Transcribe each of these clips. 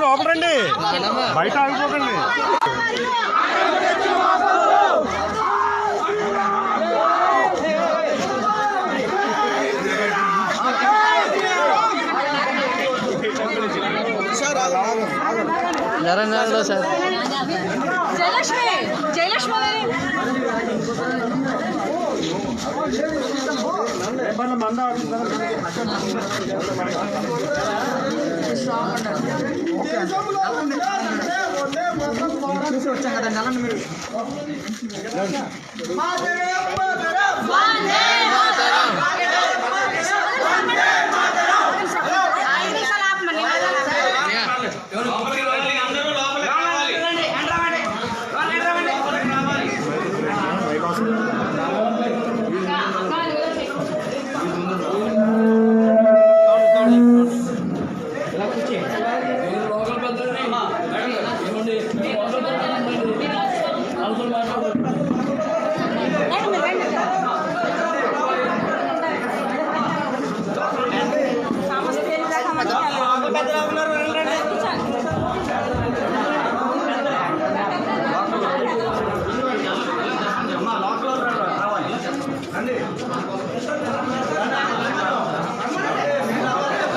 లోపల రండి, బయట ఆగిపోకండి. సార్ జయలక్ష్మి జయలక్ష్మి చూసి వచ్చాం కదండి అలా మీరు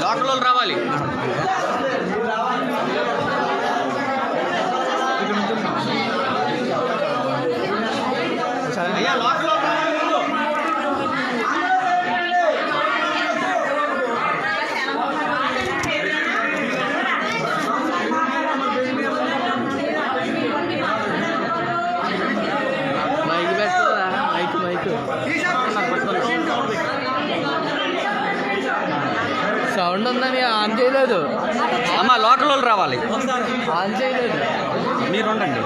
లోకల్ రావాలి. అయ్యా లోకల్ మైక్ పెట్టరా, మైక్ సౌండ్ ఉందని ఆన్ చేయలేదు. అమ్మ లోకల్ రావాలి, ఆన్ చేయలేదు. మీరుండండి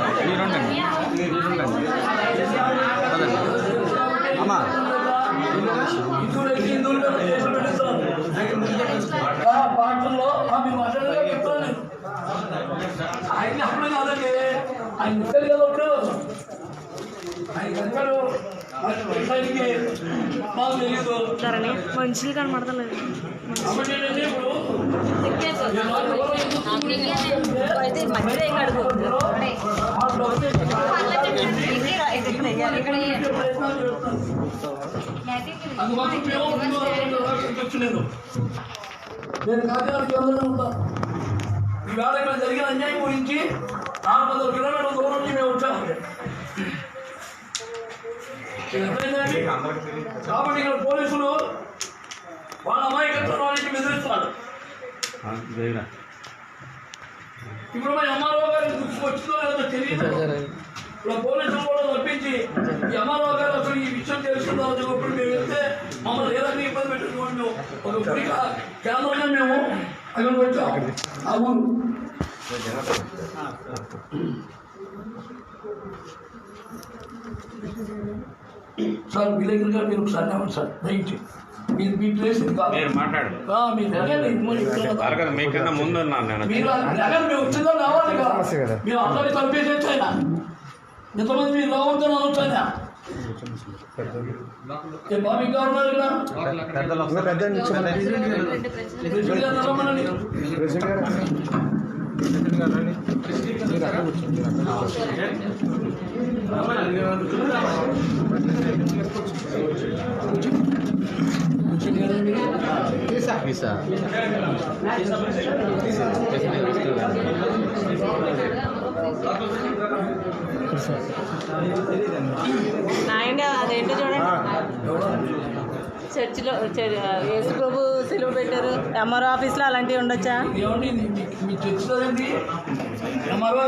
అమ్మా. పాటల్లో మీరు మాట్లాడాలి ఆయన అప్పుడే కాదండి, ఆయన ముక్కలు కదా అప్పుడు ఆయన కనుకాడు మాకు తెలియదు. మనుషులు కనబడతలేదు. నేను కాకినాడకి ఉంటా. ఈవేళ ఇక్కడ జరిగిన అన్యాయం గురించి 400 కిలోమీటర్ల దూరం నుంచి మేము వచ్చాము. కాబట్టి ఇక్కడ పోలీసులు వాళ్ళ అమాయకత్వానికి బెదిరిస్తున్నారు. ఇప్పుడు మా ఎంఆర్ఓ గారికి వచ్చిందో లేదో తెలియదు. ఇప్పుడు పోలీసులు కూడా తప్పించి ఈ ఎంఆర్ఓ గారు అసలు ఈ విషయం తెలుసుకున్నారు. ఇప్పుడు మేము వెళ్తే మమ్మల్ని ఏ రకంగా ఇబ్బంది పెట్టుకోండి. మేము ఒక గురి కేంద్రంగా మేము అక్కడికి వచ్చాము. ఆ ఊరు సార్ విలేకరు గారు మీరు ఒకసారి అవ్వండి సార్, దయచేసి మీరు మీ ప్లేస్ మాట్లాడండి. మీకన్నా ముందు మీరు మేము వచ్చిందో రావాలి కదా, మేము అందరినీ తప్పేసేచ్చు ఆయన. ఎంతమంది మీరు రావద్దని అనొచ్చాయన బాబు ఇంకా ఉన్నారు నాయన అదేంటో చూడండి, చర్చిలో యేసు ప్రభు సెలవు పెట్టారు. ఎంఆర్ఓ ఆఫీస్లో అలాంటివి ఉండొచ్చా? మీ చర్చిలోండి ఎంఆర్ఓ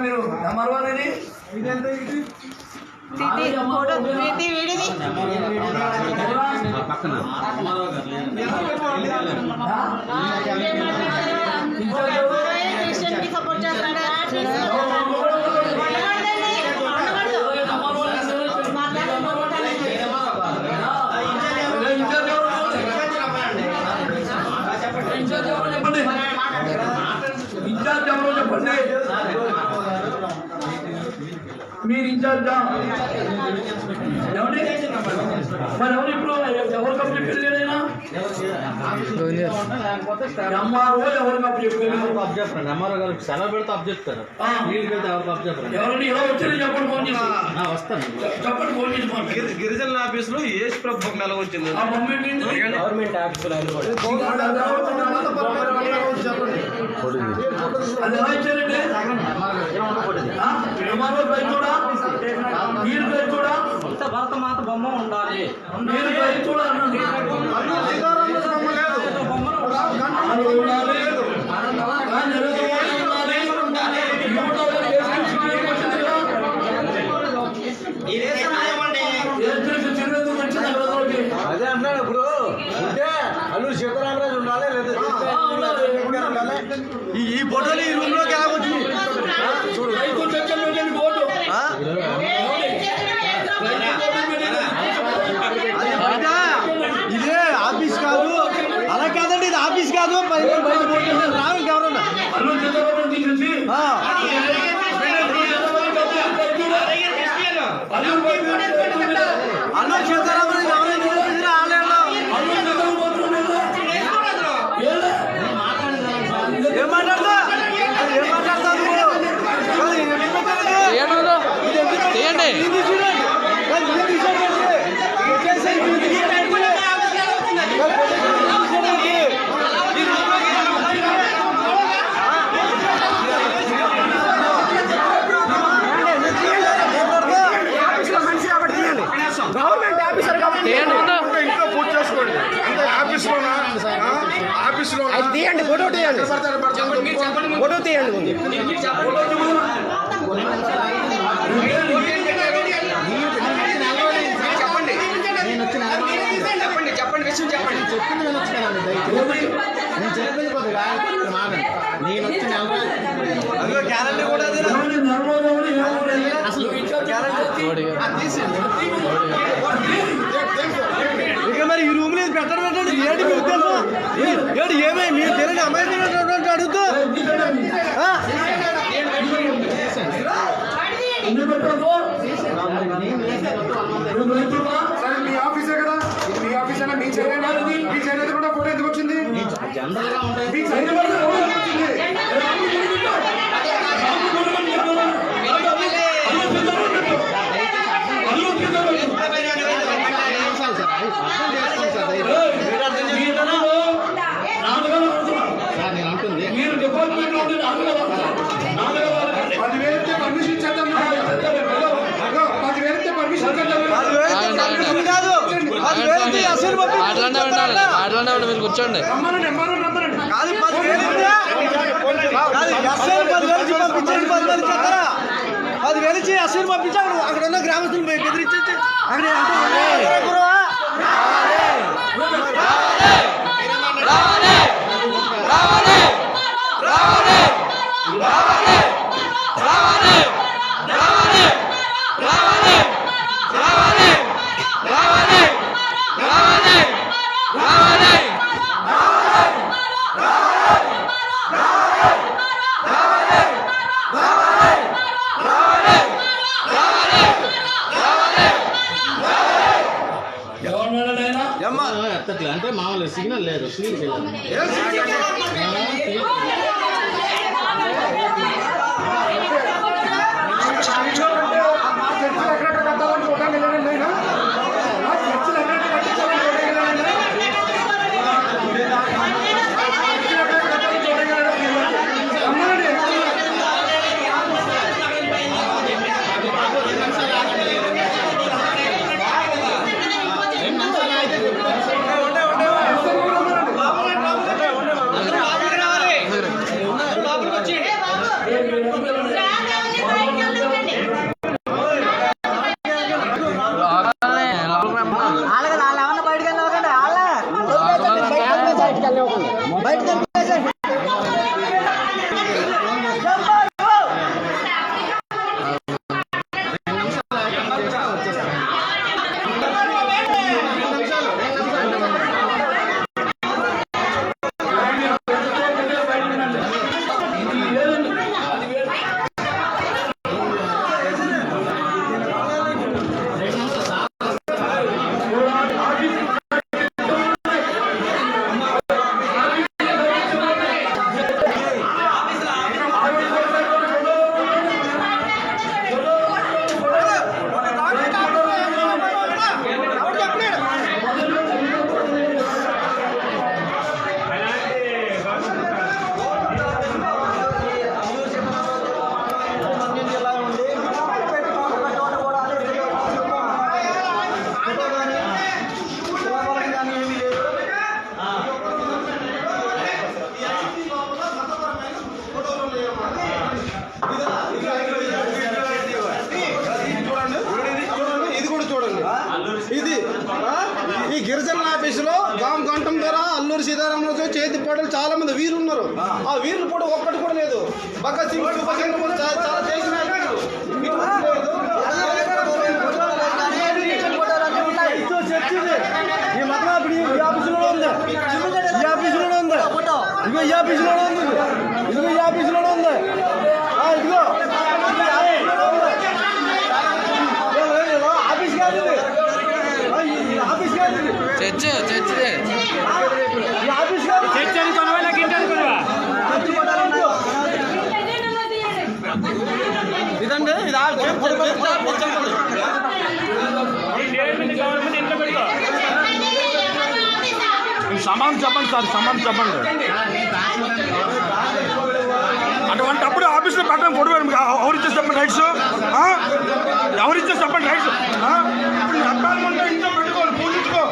మీరు ఎంఆర్ఓ అనేది వీడిది సపోర్ట్ చేస్తాడా? ఇన్ఛార్జ్ ఎవరో చెప్పండి. మీరు ఇన్ఛార్జా ఏమండి? మరి ఎవరు ఇప్పుడు ఎవరు కంప్లీట్ చేయలేదైనా ఎంఆర్ఓ ఎవరికి అప్పు చెప్పారు? అబ్జెక్ట్ ఎంఆర్ఓ గారికి సెలవు పెడితే అబ్జెక్టారు నీళ్ళు పెడితే ఎవరికి అబ్జెక్ట్ ఎవరైనా ఇలా వచ్చారో చెప్పండి, ఫోన్ చేసి వస్తాను చెప్పండి, ఫోన్ చేసి మాట్లాడండి. గిరిజనుల ఆఫీసులో ఏసు ప్రభుత్వం ఎలా వచ్చింది? ఆ బొమ్మ ఏంటి? గవర్నమెంట్ ఆఫీసులో అది ఎలా ఇచ్చారండి? ఎంఆర్ఓ పేరు కూడా మీరు పేరు కూడా భరత మాత బొమ్మ ఉండాలి మీరు పేరు కూడా అన్నది అదే అన్నాడు ఇప్పుడు ఉంటే అల్లు సీతారామరాజు ఉండాలి లేదా ఈ ఫోటోలు ఈ రూమ్ లోకి ఎలా వచ్చింది చూడు ఇదే ఆఫీస్ కాదు, అలా కాదండి, ఇది ఆఫీస్ కాదు. బయట రావు ఇంకెవరన్నా అల్లు సీతారామరాజు తీసేసి అల్లు సీతారామరాజు ఎవరైనా ఆలయంలో ఏం మాట్లాడతా ఏం మాట్లాడతా ఇంట్లో పూజ చేసుకోండి. ఆఫీస్లో తీయండి, ఫోటో తీయండి, ఫోటో తీయండి ముందు. చెప్పండి విషయం చెప్పండి. గ్యారంటీ కూడా ఇక మరి ఈ రూమ్ లేదు పెట్టడం ఏంటంటే ఏంటి మీ ఉద్దేశం? ఏంటి ఏమై మీరు తెలియని అమ్మాయి అడుగుతూ మీ ఆఫీసే కదా, ఇది మీ ఆఫీసేనా? మీ చేయలేదు, మీ చేయలేదు కూడా ఫోటో ఎందుకు వచ్చింది? జనరల్ గా ఉంటాయి మీ చేయలేదు కూడా ఫోటో ఎందుకు వచ్చింది? మీరు డిపార్ట్మెంట్ లో 10,000 ఇస్తే పర్మిషన్ ఇచ్చేద్దాం. 10,000 ఇస్తే పర్మిషన్ ఇచ్చేద్దాం. కాదు, 10,000 అసలు మీరు కూర్చోండి రమ్మనండి, ఎంఆర్ఓ రమ్మనండి. కాదు 10,000 అసలు 10,000 పంపించండి. 10,000 చెప్తారా? 10,000 అసలు పంపించి అక్కడ ఉన్న గ్రామస్తులు బెదిరించి అక్కడ అంటే మామూలు సిగ్నల్ లేదు అల్లూరి సీతారామరాజు చేతి పోటలు చాలా మంది వీరులు ఉన్నారు. ఆ వీరులు కూడా ఒక్కటి కూడా లేదు. భగత్ సింగ్ సుభాష్ చంద్రబోస్ చాలా చేసిన ఈ మతం ఇప్పుడు ఈ ఆఫీసులో ఉంది, ఈ ఆఫీసులో ఉంది, ఇదిగో ఈ ఆఫీసులో ఉంది, ఇదిగో ఈ ఆఫీసులో ఉంది, ఇదిగో ఆఫీస్ కాదు, ఆఫీస్ కాదు, చర్చ్ చర్చ్ ఆఫీస్ కాదు, ఇదండి ఇది సమానం చెప్పండి సార్, సమానం చెప్పండి. అటువంటిప్పుడు ఆఫీస్లో పెట్టడం పొడవు ఎవరిచ్చే చెప్పండి రైట్స్, ఎవరిచ్చే చెప్పండి రైట్స్. ఇప్పుడు ఇంట్లో పెట్టుకోవాలి, పూజించుకో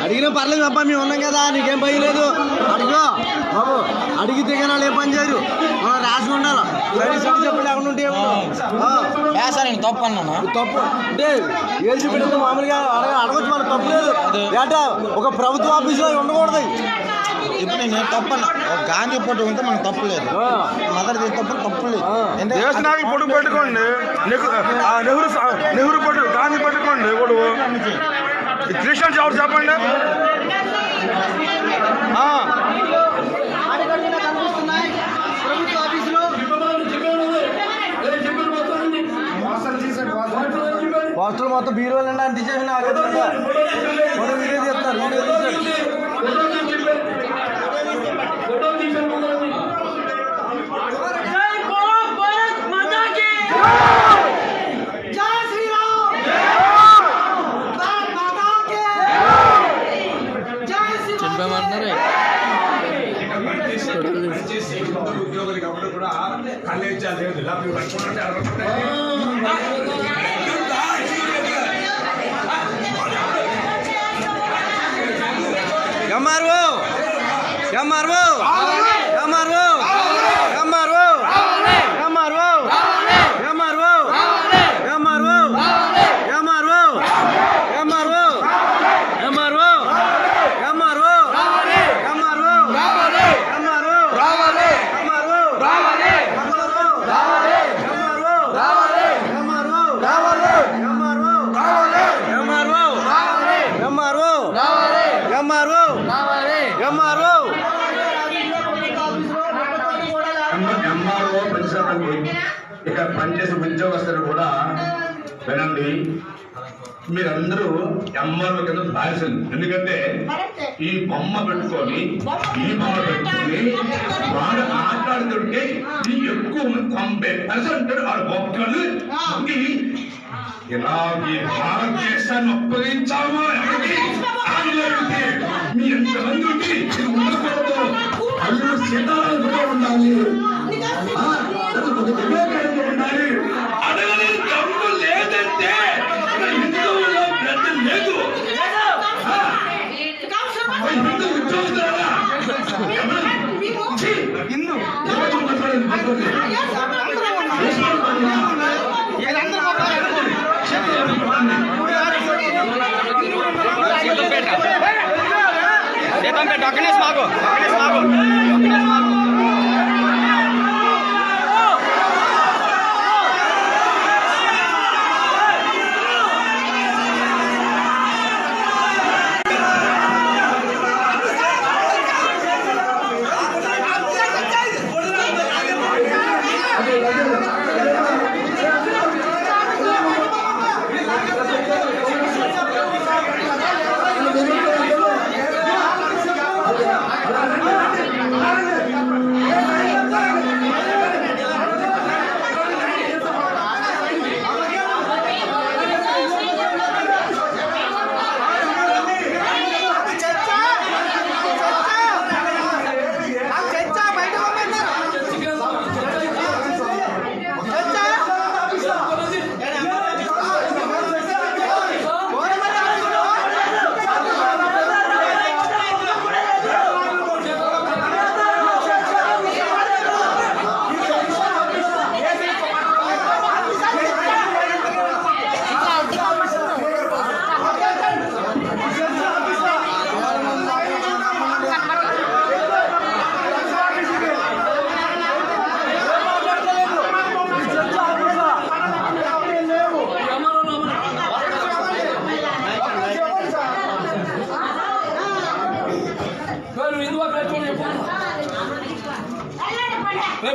అడిగినా పర్లేదు అబ్బా, మేము ఉన్నాం కదా, నీకేం భయం లేదు. అడుగు బాబు, అడిగితే కానీ వాళ్ళు ఏ పని చేయరు, మనం రాసి ఉండాలి. చెప్పండి లేకుండా ఉంటే నేను తప్పు అన్నాను. తప్పు అంటే ఏం చూపెడితే మామూలుగా అడగచ్చు, వాళ్ళకి తప్పు లేదు. ఏటా ఒక ప్రభుత్వ ఆఫీసులో ఉండకూడదు. ఇప్పుడు నేను తప్పను, గాంధీ ఫోటో ఉంటే మనకు తప్పు లేదు, మదర్ తప్పు లేదు. దేశనాయకులు పొడుగు పెట్టుకోండి, నెహ్రూ పొట్టు గాంధీ పెట్టుకోండి. ఇప్పుడు క్రిస్టియన్స్ ఎవరు చెప్పండి. ప్రభుత్వ ఆఫీసులో పోస్టర్లు మొత్తం బీరువాలు అండి అంత చేసిన వీడియో చేస్తారు, చెప్పామన్నారు. MRO MRO MRO MRO MRO MRO MRO MRO MRO MRO MRO MRO police ఉద్యోగస్తులు కూడా వినండి, మీరందరూ ఎంఆర్ఓ కింద బాధ్యతలు. ఎందుకంటే ఈ బొమ్మ పెట్టుకొని వాడు ఆటలాడుతుంటే ఈ ఎక్కువ 90% వాడు ఒక్కళ్ళు ఇలా ఈ భారతదేశాన్ని అప్పగించామో ఆంగ్లేయుడికి మీ ఎంతమందికి ఉండకూడదు. అల్లు సీతారాలు కూడా ఉండాలి, వివేకానంద ఉండాలి. అడగని దమ్ము లేదంటే హిందువులో బ్లడ్ లేదు. హిందూ ఉద్యోగులారా డాక్యుమెంట్స్ మాకు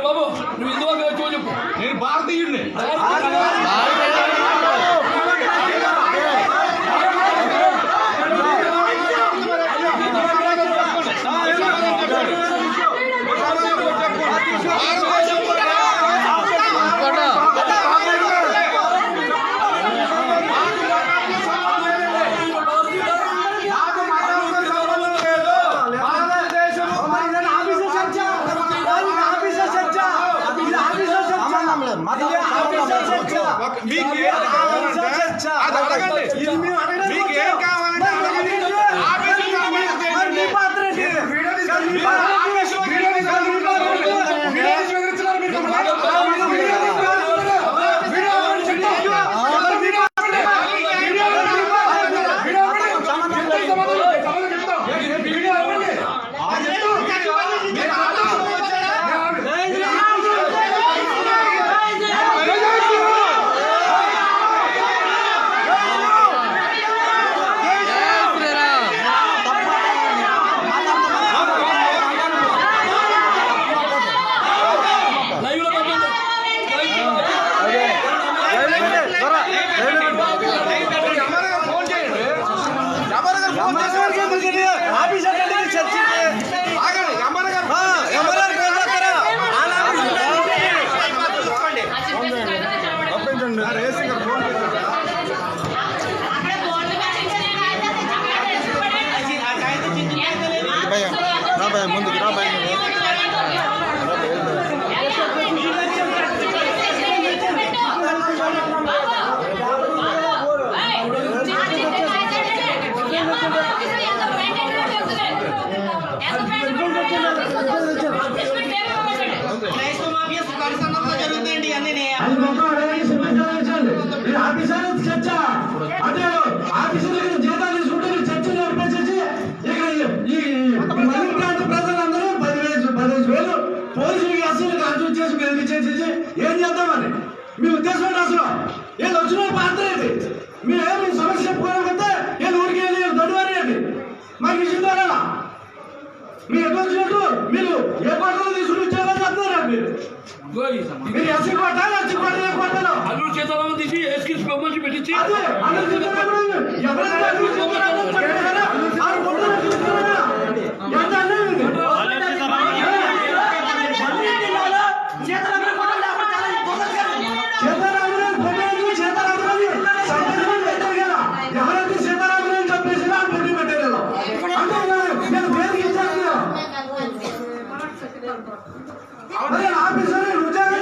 బాబు నువ్వు ఇందులో చెప్పు. నేను భారతీయుడిని. ముందుకు రా భయ. పోలీసులకి అసలు అర్జున్ చేసి మీరు చేసేసి ఏం చేద్దామని మీ ఉద్దేశం ఏంటి? అసలు ఏది వచ్చిన పాత్ర ఏంటి? మీరు ఏమి సమస్య చెప్పుకోకపోతే ఏది ఊరికి వెళ్ళి దొడ్డువారి ఏంటి? మాకు విషయం తెలియాలా? మీరు ఎక్కడ వచ్చినట్టు మీరు ఏ కోటలో తీసుకుని ఇచ్చేయాలని చెప్తున్నారు. మీరు ఎస్సీ కోట, ఎస్సీ కోట, ఏ కోటలో మనిషి పెట్టించి అదే అందరూ చూస్తున్నారా? ఎవరైనా చూస్తున్నారా? ఆ ఫోటోలు చూస్తున్నారా? ఎంత అన్యాయం ఇది? సీతారామరాజు ఫోటోలు సీతారామరాజు సంతకం పెట్టారు కదా. ఎవరైతే సీతారామరాజు చెప్పేసి ఆ ఫోటో పెట్టారు. అంటే నేను పేరు ఇచ్చాను కదా. అదే ఆఫీసర్ ఉద్యోగం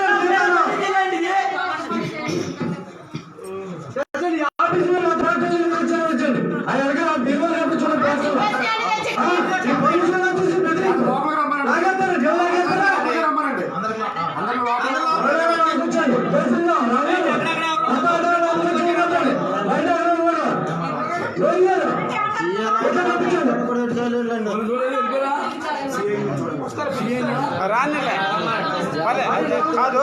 రానిలే కాదు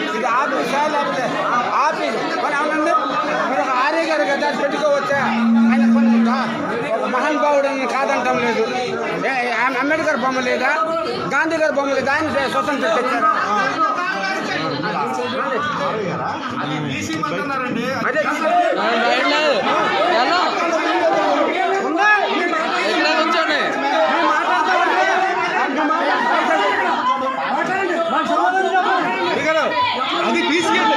ఇది ఆఫీస్ లేకపోతే ఆఫీస్ మరి అవునండి మీరు ఒక ఆర్య గారు కదా పెట్టుకోవచ్చా ఆయన కొన్ని ఒక మహానుభావుడు కాదంటాం లేదు అంబేద్కర్ బొమ్మ లేదా గాంధీ గారి బొమ్మ లేదా ఆయన స్వతంత్రం తెచ్చారా అదే అది తీసుకెళ్ళి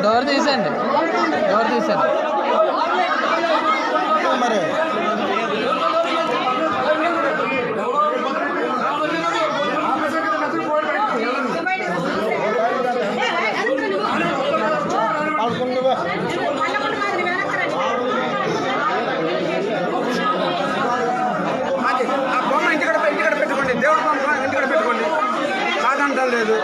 డోర్ తీసండి మరి ఆ బొమ్మ ఇంటికడ పెట్టుకోండి దేవుడి బొమ్మ ఇంటికడ పెట్టుకోండి కాదంటాం లేదు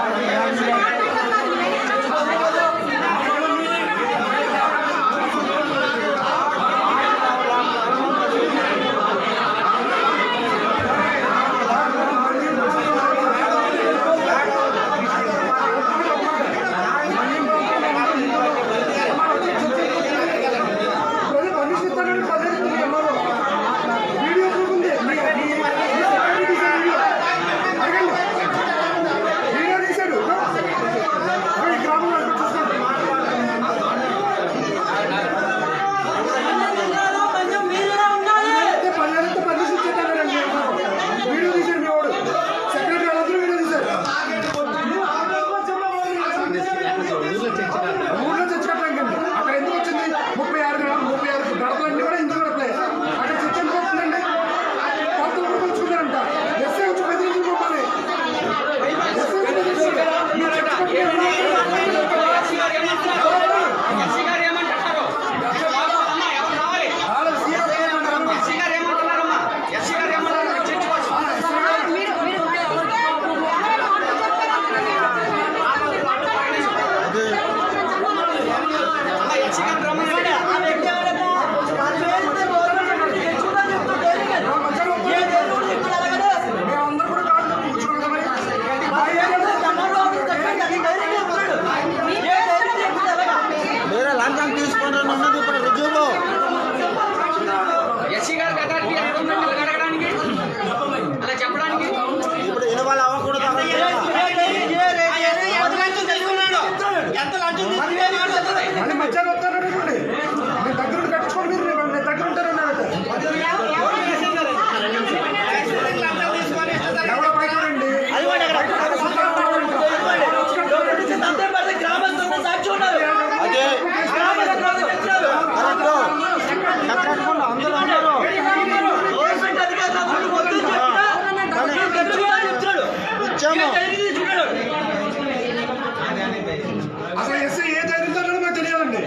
అసలు ఎస్ఐ ఏ ధైర్యంతో మాకు తెలియాలండి.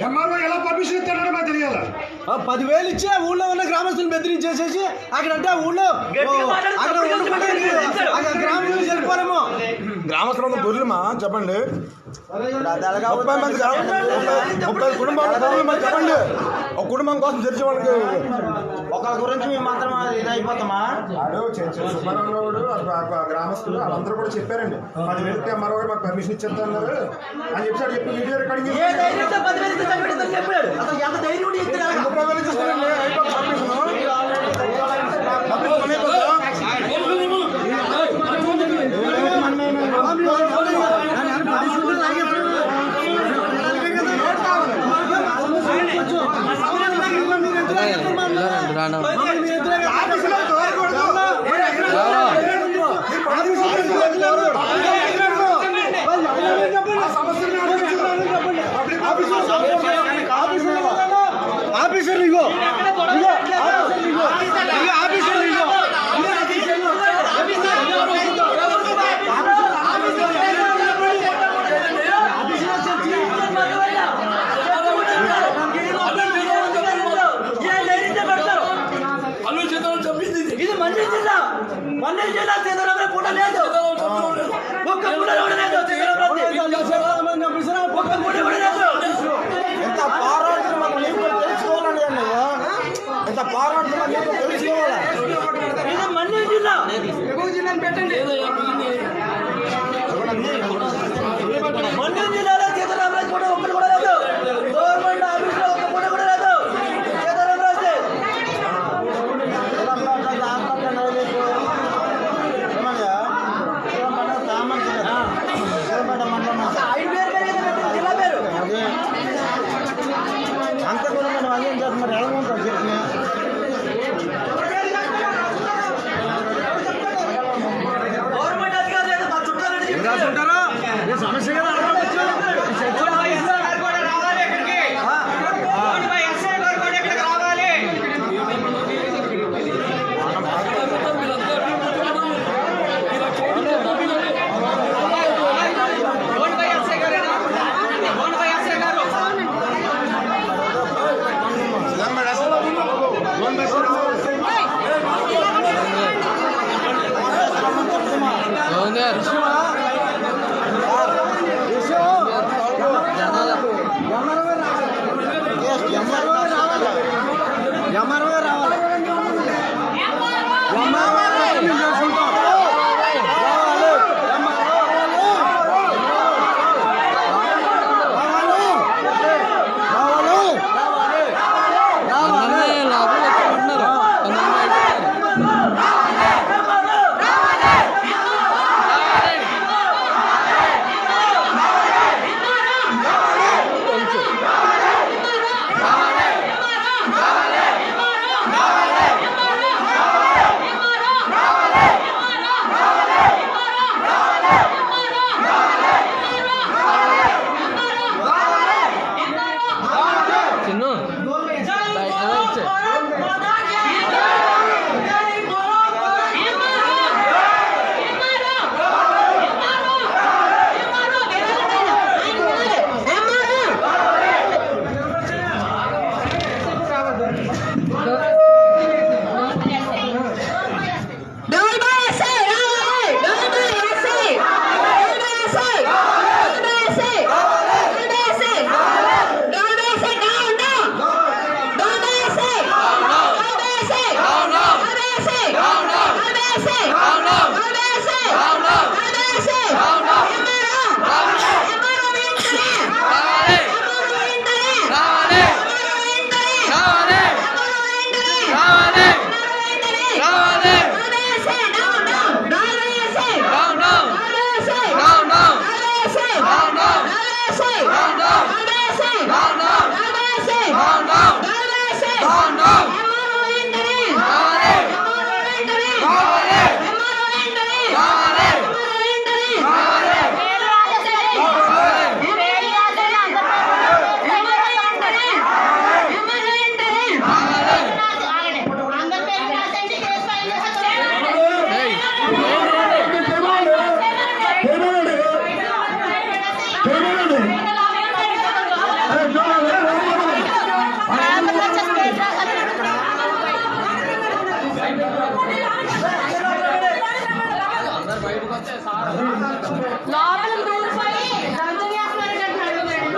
ఎంఆర్ఓ ఎలా పర్మిషన్ ఇస్తాడో మాకు తెలియాలి. 10,000 ఇచ్చి ఊళ్ళో ఉన్న గ్రామస్తులను బెదిరించేసేసి అక్కడంటే ఊళ్ళో అక్కడ గ్రామం వెళ్ళిపోరేమో. గ్రామస్తులంతా దొరిమా చెప్పండి. 30 మంది 30 కుటుంబాలు చెప్పండి. ఒక కుటుంబం కోసం తెరిచే వాళ్ళకి ఒక గురించి మేము మాత్రం ఇది అయిపోతామా? సుబ్బారావుడు గ్రామస్తులు వాళ్ళందరూ కూడా చెప్పారండి 10,000 ఇస్తే ఎంఆర్ఓ గారు మాకు పర్మిషన్ ఇచ్చేస్తున్నారు అని చెప్పాడు. చెప్పి వీడియో రికార్డింగ్ ఆఫీసర్ ఇగో ఆఫీసర్ ఇగో ఇది మంచి జిల్లా సీతారామరావు పూట లేదు, ఒక్క పూట కూడా లేదు, ఒక్క పూట కూడా లేదు. ఎంత పోరాడుతున్నా మనం నీకు తెలుసుకోవాలండి. ఎంత పోరాడుతున్నా నీకు తెలుసుకోవాలా? ఇది మంచి జిల్లా. మండ్యం జిల్లాలో సీతారామరాజు పూట ఒక్కటి కూడా లేదు, గవర్నమెంట్ ఆఫీస్ లో ఒక్క పూట కూడా లేదు. సీతారామరాజు జిల్లా పేరు అంత కూడా మనం అదేం చేస్తున్నారు? ఎలా ఉంటారు చెప్పి గవర్నమెంట్ అధికారులు లేదు, మా చుట్టాలని సమస్య కదా లోపలికి దూరిపోయి దంతం చేస్తున్నారంటున్నాడు మేడం.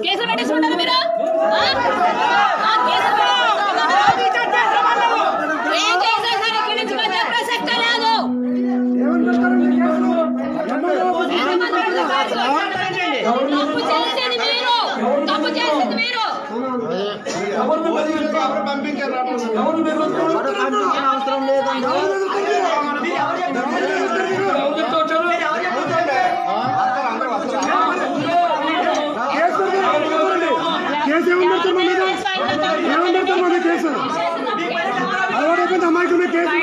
కేసులు పెట్టించుకుంటారు మీరు ఏం చేశారు సార్ ఇక్కడి నుంచి వచ్చే ప్రసక్తే లేదు. తప్పు చేసేది మీరు, తప్పు చేసేది మీరు. అవసరం లేదండి. కేసు ఏమన్నా కేసు అలవాటైపోయింది అమ్మాయికి కేసు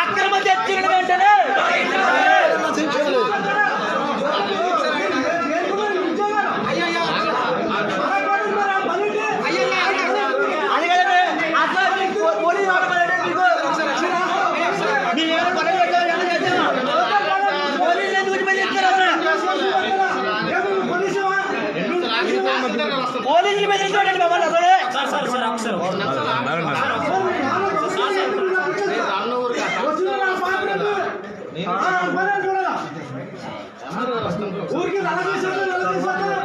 అక్రమ చర్చల వెంటనే పోలీసులు బెదిరించండి మమ్మల్ని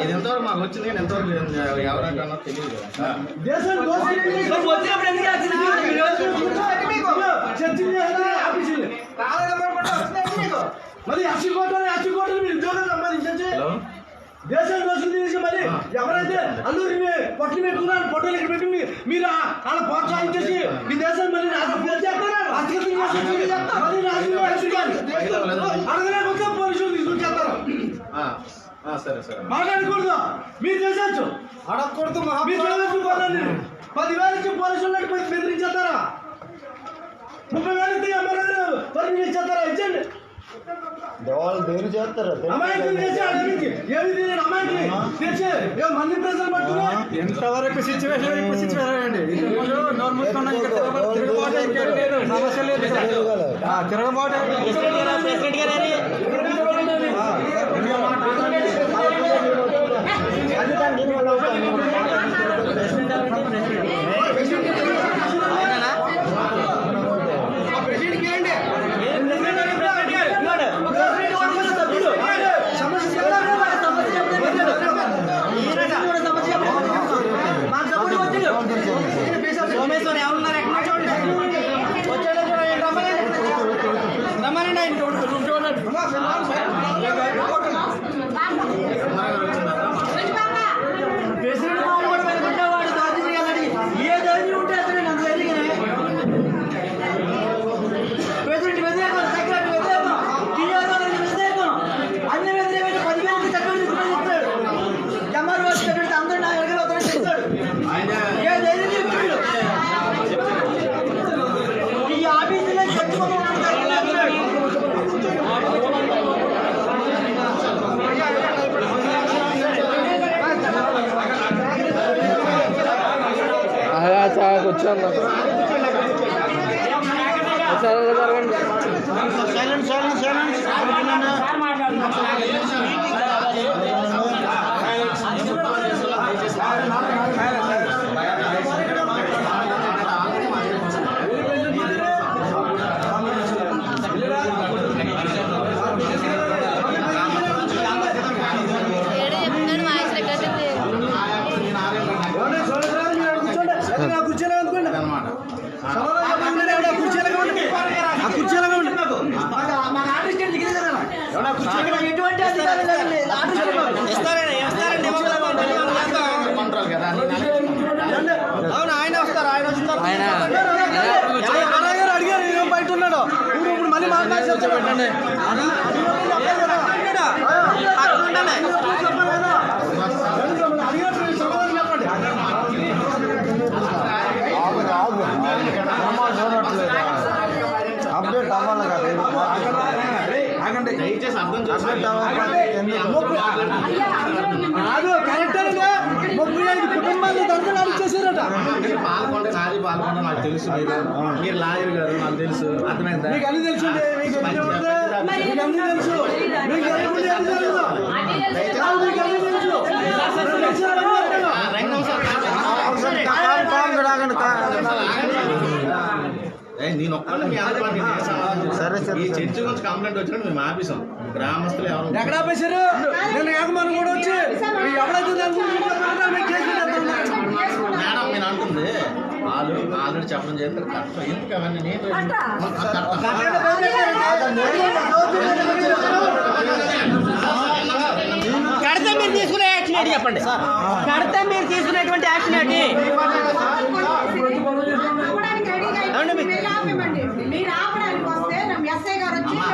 ఇది ఎంతవరకు మాకు వచ్చింది కానీ ఎంతవరకు ఎవరికన్నా తెలియదు. వచ్చినప్పుడు ఎందుకు మరి అచ్చుకోవటం మీరు ఉద్యోగం సంపాదించండి. దేశం దోషులు తీసి మరి ఎవరైతే అల్లూరిని పొట్లు పెట్టుకున్నారు పొట్టలు ఇక్కడ పెట్టి మీరు అలా ప్రోత్సహించేసి మీ దేశం మళ్ళీ అడగలేకపోతే పోలీసులు తీసుకొచ్చేస్తారు. సరే సరే మాట్లాడకూడదు. మీరు చేసచ్చు అడగకూడదు. మీరు చేయవచ్చు. 10,000 ఇచ్చి పోలీసులు బెదిరించేస్తారా? 30,000 ఇస్తే అమ్మారు పరిమితి ఇచ్చేస్తారా? ఇచ్చండి. వాళ్ళు దేని చేస్తారు అమాయకులు తెచ్చి అడవికి ఏమి తెలియదు. అమాయకులు తెచ్చి మంది ప్రజలు పట్టుకుని ఎంతవరకు సిచ్యువేషన్ అండి. నోరు మూసుకున్నా తిరగబాటు లేదు, సమస్య లేదు. తిరగబాటు సోమేశ్వర్ ఎవరున్నారు? ఎక్కడ రమ్మనండి. ఆయన చూడండి. సైలెంట్ సైలెంట్ సైలెంట్ ఆయన వస్తారు ఆయన వస్తున్నారు అడిగారు ఈయన బయట ఉన్నాడు ఇప్పుడు మళ్ళీ మాట్లాడి పెట్టండి అప్డేట్ అవ్వాలి కదా దయచేసి అర్థం అప్డేట్ అవ్వాలి కుటుంబాన్ని దర్శనాలు చేశారట పాల్గొంటే నాది పాల్గొంటే నాకు తెలుసు మీరు లాయర్ గారు నాకు తెలుసు అర్థమైందా మీకు అన్ని తెలుసు మీకు అన్ని తెలుసు మీకు నేను ఒక్కళ్ళు మీ సరే సరే ఈ చర్చి గురించి కంప్లైంట్ వచ్చినట్టు మేము ఆపేసాం గ్రామస్తులు ఎవరు ఎక్కడ ఆపేశారు నేను ఏకమానం కూడా వచ్చి ఎవరైతే మేడం నేను అంటుంది వాళ్ళు ఆల్రెడీ చెప్పడం చేస్తారు కష్టం ఎందుకు అవన్నీ నేను కడితే మీరు తీసుకునే యాక్షన్ ఏంటి చెప్పండి కడితే మీరు తీసుకునేటువంటి యాక్షన్ ఏంటి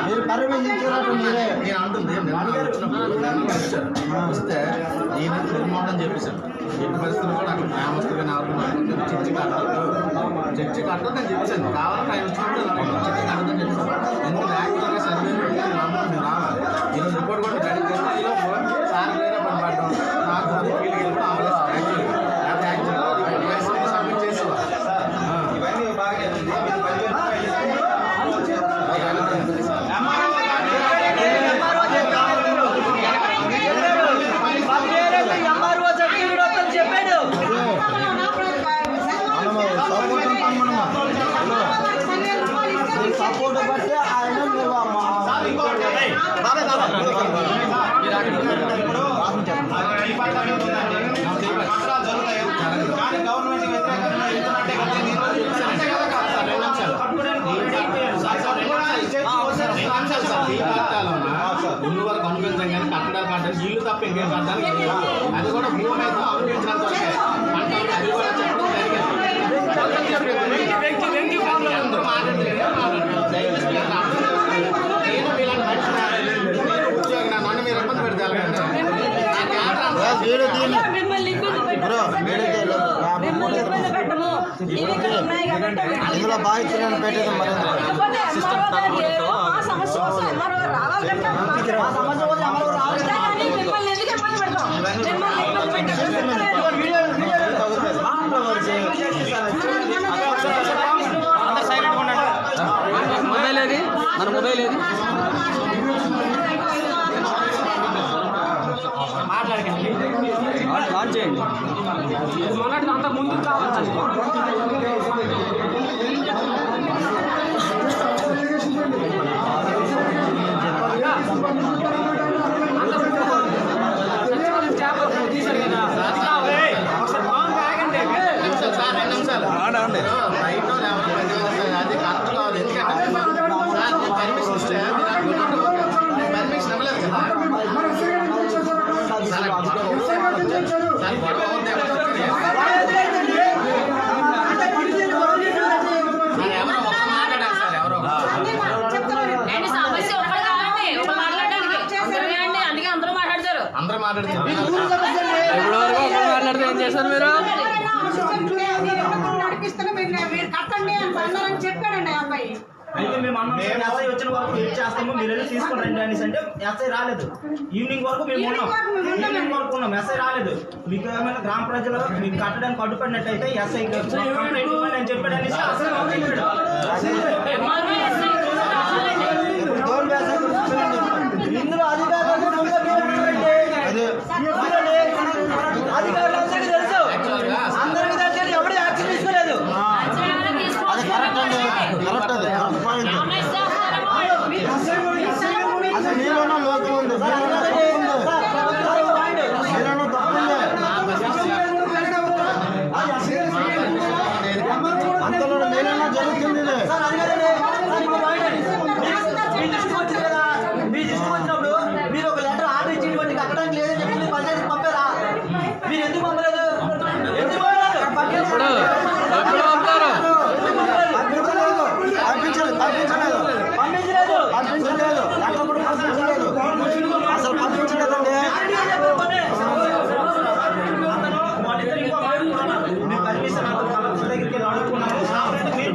మీరు పర్యవేక్షించినట్టు మీరే నేను అంటుంది వస్తే నేను నిర్మాణం చెప్పేశాను ఎన్ని పరిస్థితులు కూడా అక్కడ గ్రామస్తులు కానీ చర్చి కట్టదు నేను చెప్పేశాను కావాలంటే ఆయన వచ్చినప్పుడు చర్చి కట్టదని చెప్పేశాను ఎందుకంటే యాక్చువల్గా సర్వే మేము రావాలి ఈరోజు రిపోర్ట్ కూడా రెడీ చేస్తే సార్ వేరే పని పడ్డాం నాకు ఫీల్డ్కి వెళ్ళిపోవడం అవ్వలేదు యాక్చువల్గా సబ్మిట్ చేసేవాళ్ళు ఇవన్నీ బాగా సపోర్ట్ బట్టి ఆయన ముందు వరకు అనుభవించాం కానీ కట్టడాలు కట్టాలి ఇల్లు తప్ప ఇంకేం కట్టాలి అది కూడా భూమి అయితే అనుభవించినంత వరకే అది కూడా చెప్పడం నన్ను మీరు ఇబ్బంది పెడతారు ఇందులో బాధితులను పెట్టేది మరి మొబైల్ ఏది మన మొబైల్ ఏది మాట్లాడకండి ఆన్ చేయండి మాట్లాడితే అంత ముందు కావాలి అది కరెక్ట్ కావాలి ఎందుకంటే పర్మిషన్ ఇస్తే పర్మిషన్ ఇవ్వలేదు కదా ఎవరో ఒక మాట్లాడాలి సార్ ఎవరో సమస్య ఒక్కటి కాదండి ఒక మాట్లాడడానికి అందుకే అందరూ మాట్లాడతారు అందరూ మాట్లాడుతున్నారు మాట్లాడితే ఏం చేశారు మీరు నడిపిస్తున్నా మీరు కట్టండి అని అన్నారని చెప్పాడండి ఆ అబ్బాయి మొన్న ఎస్ఐ వచ్చిన వరకు వెయిట్ చేస్తాము, మీరు వెళ్ళి తీసుకొని రండి అనేసి అంటే ఎస్ఐ రాలేదు. ఈవినింగ్ వరకు మేము ఉన్నాం, ఈవినింగ్ వరకు ఉన్నాం, ఎస్ఐ రాలేదు. మీకు ఏమైనా గ్రామ ప్రజలు మీకు కట్టడానికి అడ్డుపడినట్టయితే ఎస్ఐ అని చెప్పాడు అనేసి అసలు ఇందులో అధికారులందరికీ తెలుసు, అందరికీ తెలుసు, ఎవరు యాక్షన్ తీసుకోలేదు. అది కరెక్ట్ అండి, కరెక్ట్, అది కరెక్ట్ పాయింట్. అసలు నీలోనూ లోకం ఉంది, నీలోనూ తప్పుంది, అంతలో నీలోనూ జరుగుతుంది. మీ దృష్టికి వచ్చినప్పుడు మీరు ఒక లెటర్ ఆర్డర్ ఇచ్చేటువంటి కట్టడానికి లేదని చెప్పి మీరు పంచాయతీకి పంపారా? మీరు ఎందుకు పంపలేదు? ఎందుకు పంపించలేదు? అసలు పంపించలేదండి. పర్మిషన్ దగ్గరికి అడుగుకున్నాము. మీరు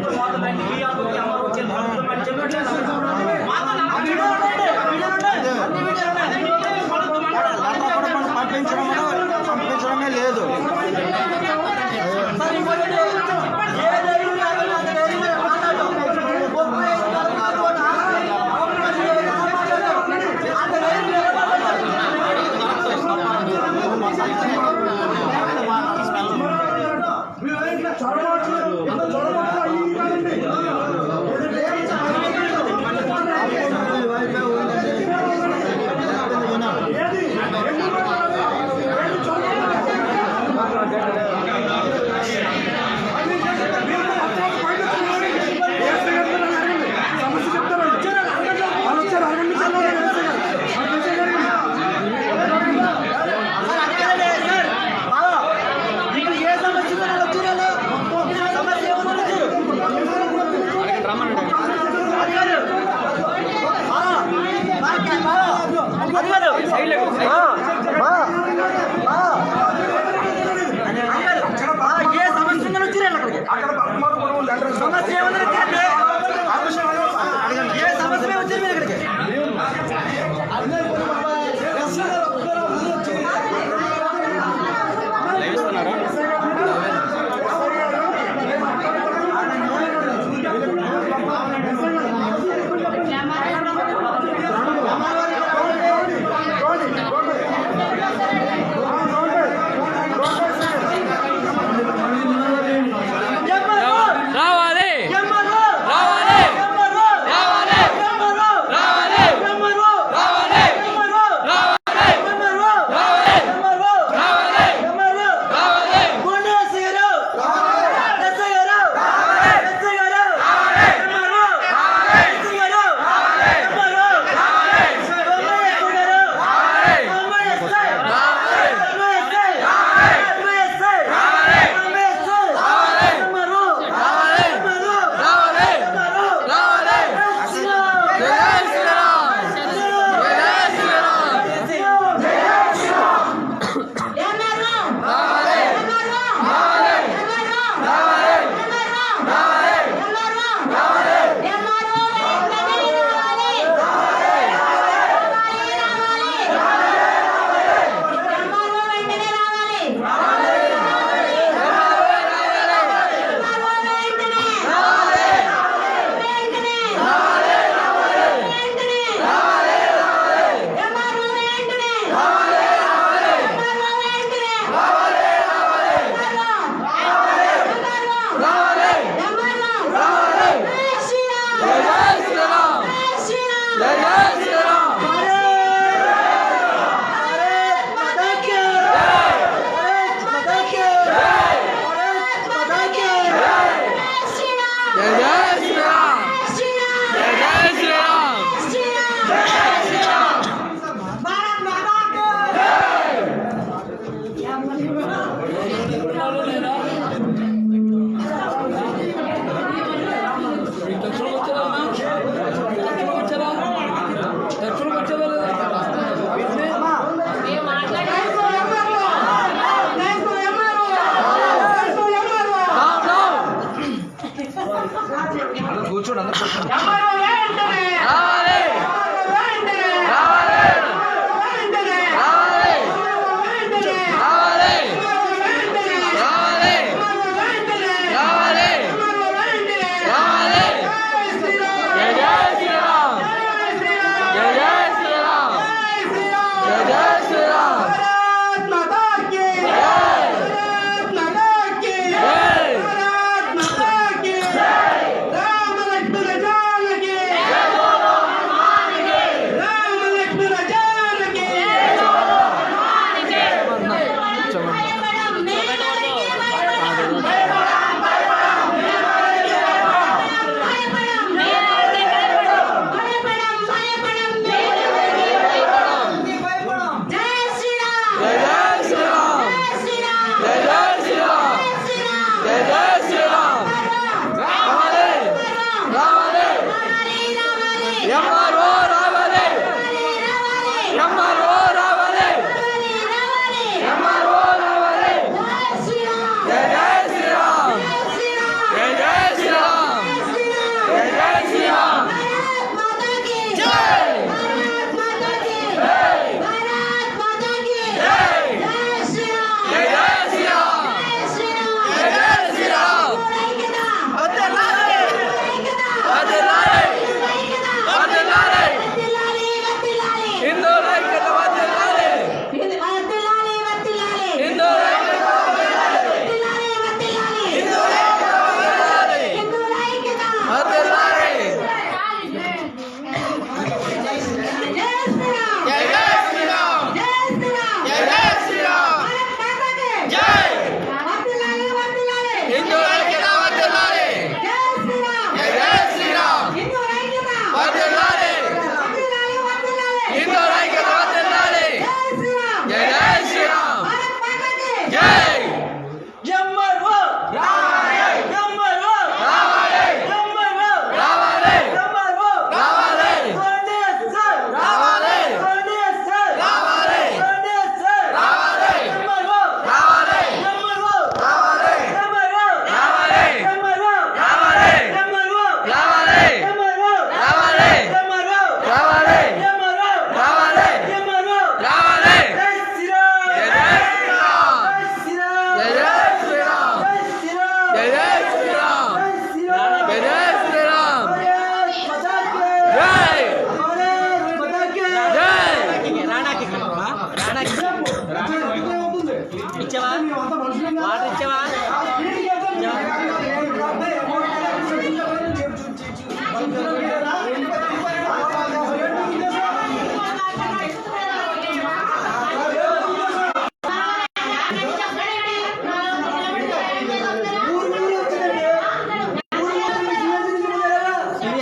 కూర్చోండి అందరూ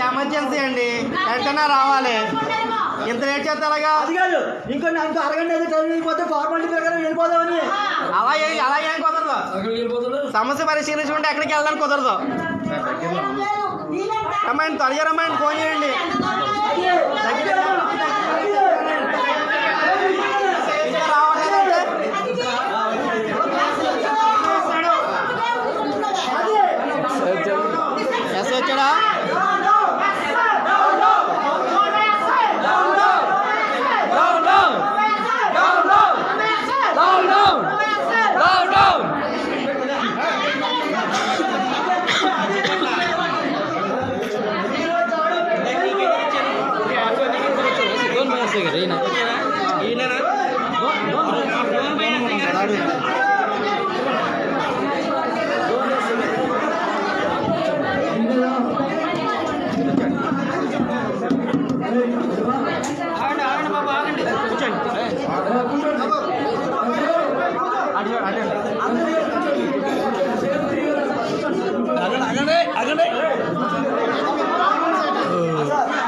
ఎమర్జెన్సీ అండి, వెంటనే రావాలి. ఇంత లేట్ చేస్తారా? అది కాదు, ఇంకో అరగంట అయితే టైం అయిపోతే ఫార్మాలిటీ ప్రకారం వెళ్ళిపోదామని. అలా ఏం కుదరదు. సమస్య పరిశీలించుకుంటే ఎక్కడికి వెళ్ళడానికి కుదరదు. రమ్మండి, త్వరగా రమ్మండి, ఫోన్ చేయండి. ఎస్ వచ్చాడా?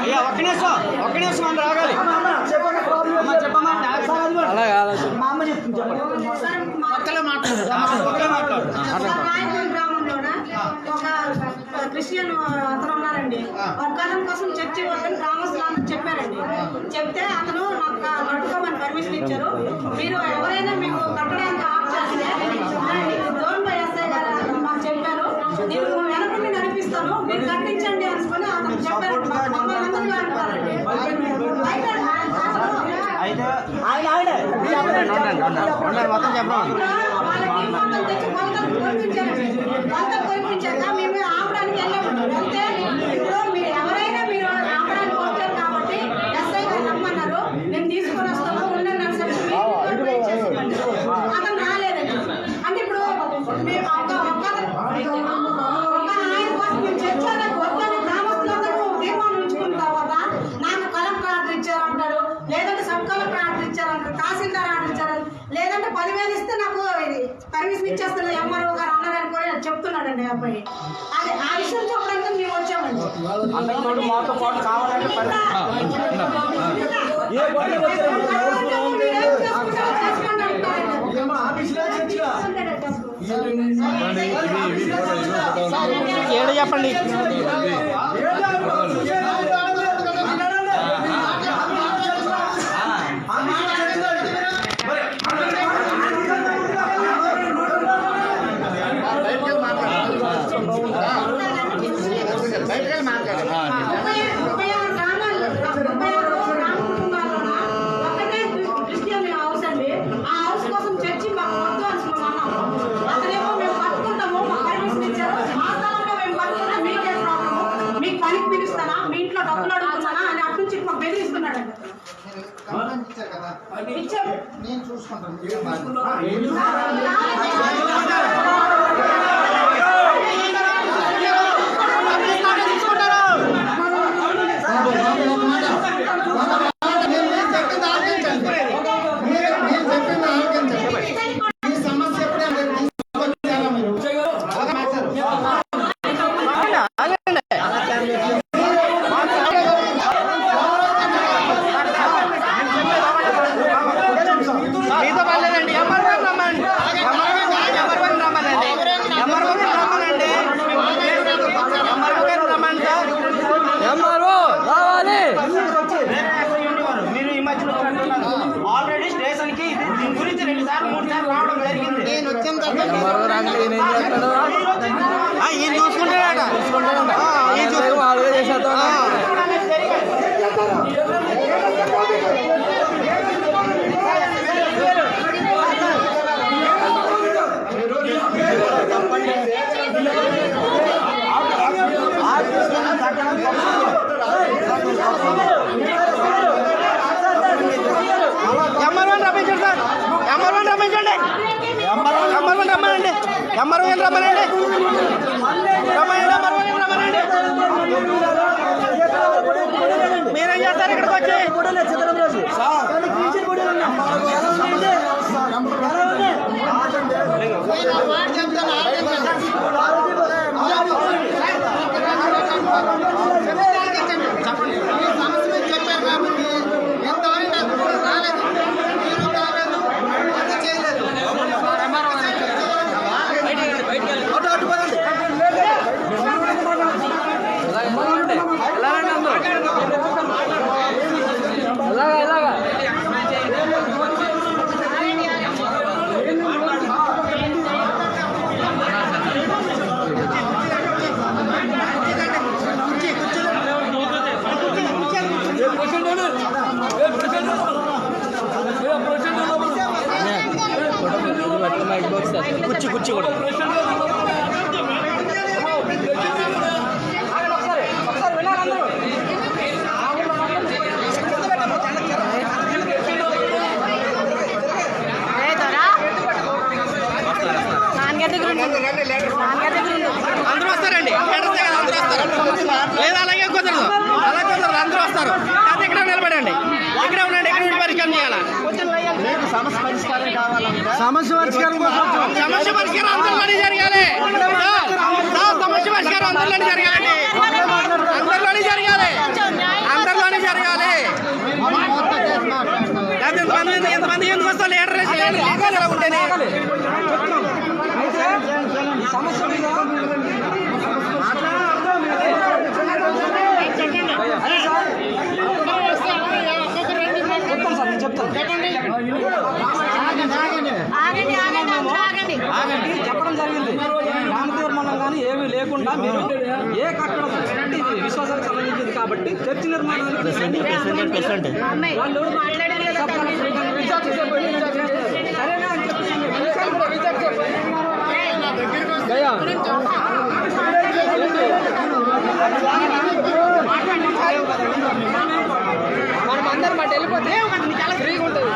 అయ్యా ఒక్క నిమిషం అని రాగాలి. చెప్పమ్మా. మా అమ్మ చెప్తుంది, గ్రామంలోన ఒక క్రిస్టియన్ అతను ఉన్నారండి. వర్గాలం కోసం చర్చి వాళ్ళని గ్రామస్తులందరూ చెప్పారండి. చెప్తే అతను నాకు కట్టుకోమని పర్మిషన్ ఇచ్చారు. మీరు ఎవరైనా మీకు కట్టడానికి ఆఫ్ చేస్తే జోన్ బై ఎస్ఐ గారు మాకు చెప్పారు. నేను వెనకుండి నడిపిస్తాను. కట్టిస్తాను, మీరు కట్టించండి అనుకుని అతను చెప్పారు. మమ్మల్ని అందరినీ అంటారండి. అయితే మొత్తం చెప్పడం వాళ్ళకి మొత్తం తెచ్చి కొలతలు కొనిపించారండి. కొలతలు కొనిపించాక మేము ఆపడానికి వెళ్ళాము. వెళ్తే ఇప్పుడు మీరు ఎవరైనా మీరు ఆపడానికి వచ్చారు కాబట్టి ఎస్ఐ గారు రమ్మన్నారు. నేను తీసుకొని వస్తాను ఉండండి అని చెప్పి అతను రాలేదండి. అంటే ఇప్పుడు మేము ఒక ఆయన కోసం మేము చర్చలకు వద్దని గ్రామస్తులందరూ తీర్మానం ఉంచుకున్న తర్వాత నాకు కలెక్టర్ ఆర్డర్ ఇచ్చారంటాడు, లేదంటే సబ్ కలెక్టర్ ఆర్డర్ ఇచ్చారంటారు, తహసీల్దార్ ఆర్డర్ ఇచ్చారు, లేదంటే 10,000 ఇస్తే నాకు ఇది పర్మిషన్ ఇచ్చేస్తున్న ఎంఆర్ఓ గారు అన్నారని కూడా చెప్తున్నాడండి అబ్బాయి. అది ఆ విషయం చెప్పడానికి మేము వచ్చామండి. ఏడు చెప్పండి. పిలుస్తానా, మీ ఇంట్లో డబ్బులు అడుగుతున్నానా అని అటు నుంచి మాకు బెదిరిస్తున్నాడండి. ఇచ్చాము. నేను చూసుకుంటాను. ఆల్రెడీ స్టేషన్ కి దీని గురించి 2 సార్లు 3 సార్లు రావడం జరిగింది. ఈయన చూసుకుంటాడట. ఎంఆర్ఓని రమ్మించండి సార్. ఎంఆర్ఓని రమ్మించండి. ఎంఆర్ఓని రమ్మనండి. ఎంఆర్ఓని రమ్మనండి. మీరేం చేస్తారు ఇక్కడికి వచ్చి? కుర్చీ కుర్చీ కూడా అందరూ వస్తారండి. అందరూ వస్తారు. లేదా అలాగే కుదరదు. అలా కుదరదు. అందరూ వస్తారు. ఇక్కడ నిలబడండి. ఇక్కడ ఉండండి. ఇక్కడ ఉండి పరిష్కారం చేయాలా? సమస్య పరిష్కారం కావాలంటే సమస్య పరిష్కారం అందరిలోనే జరగాలి. సమస్య పరిష్కారం అందరిలోనే జరగాలండి. అందరిలోనే జరగాలి. అందరిలోనే జరగాలి. ఎంతమంది ఎందుకు వస్తారు? లీడర్ ఉంటేనే చెప్పడం జరిగింది. రామతీర్ మండలం కానీ ఏమీ లేకుండా మీరు ఏ చర్చి నిర్మాణానికి వాళ్ళు మాట్లాడారు కదా మనం అందరం మాట వెళ్ళిపోతే ఫ్రీగా ఉంటుంది.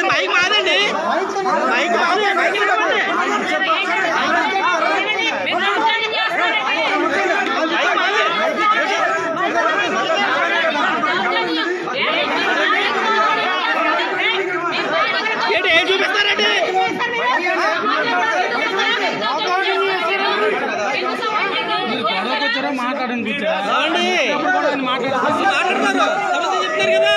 మైక్ మాదండి మైక్ ఏంటి ఏం చూపిస్తారండి మాట్లాడండి మాట్లాడతారు సమస్య చెప్తారు కదా.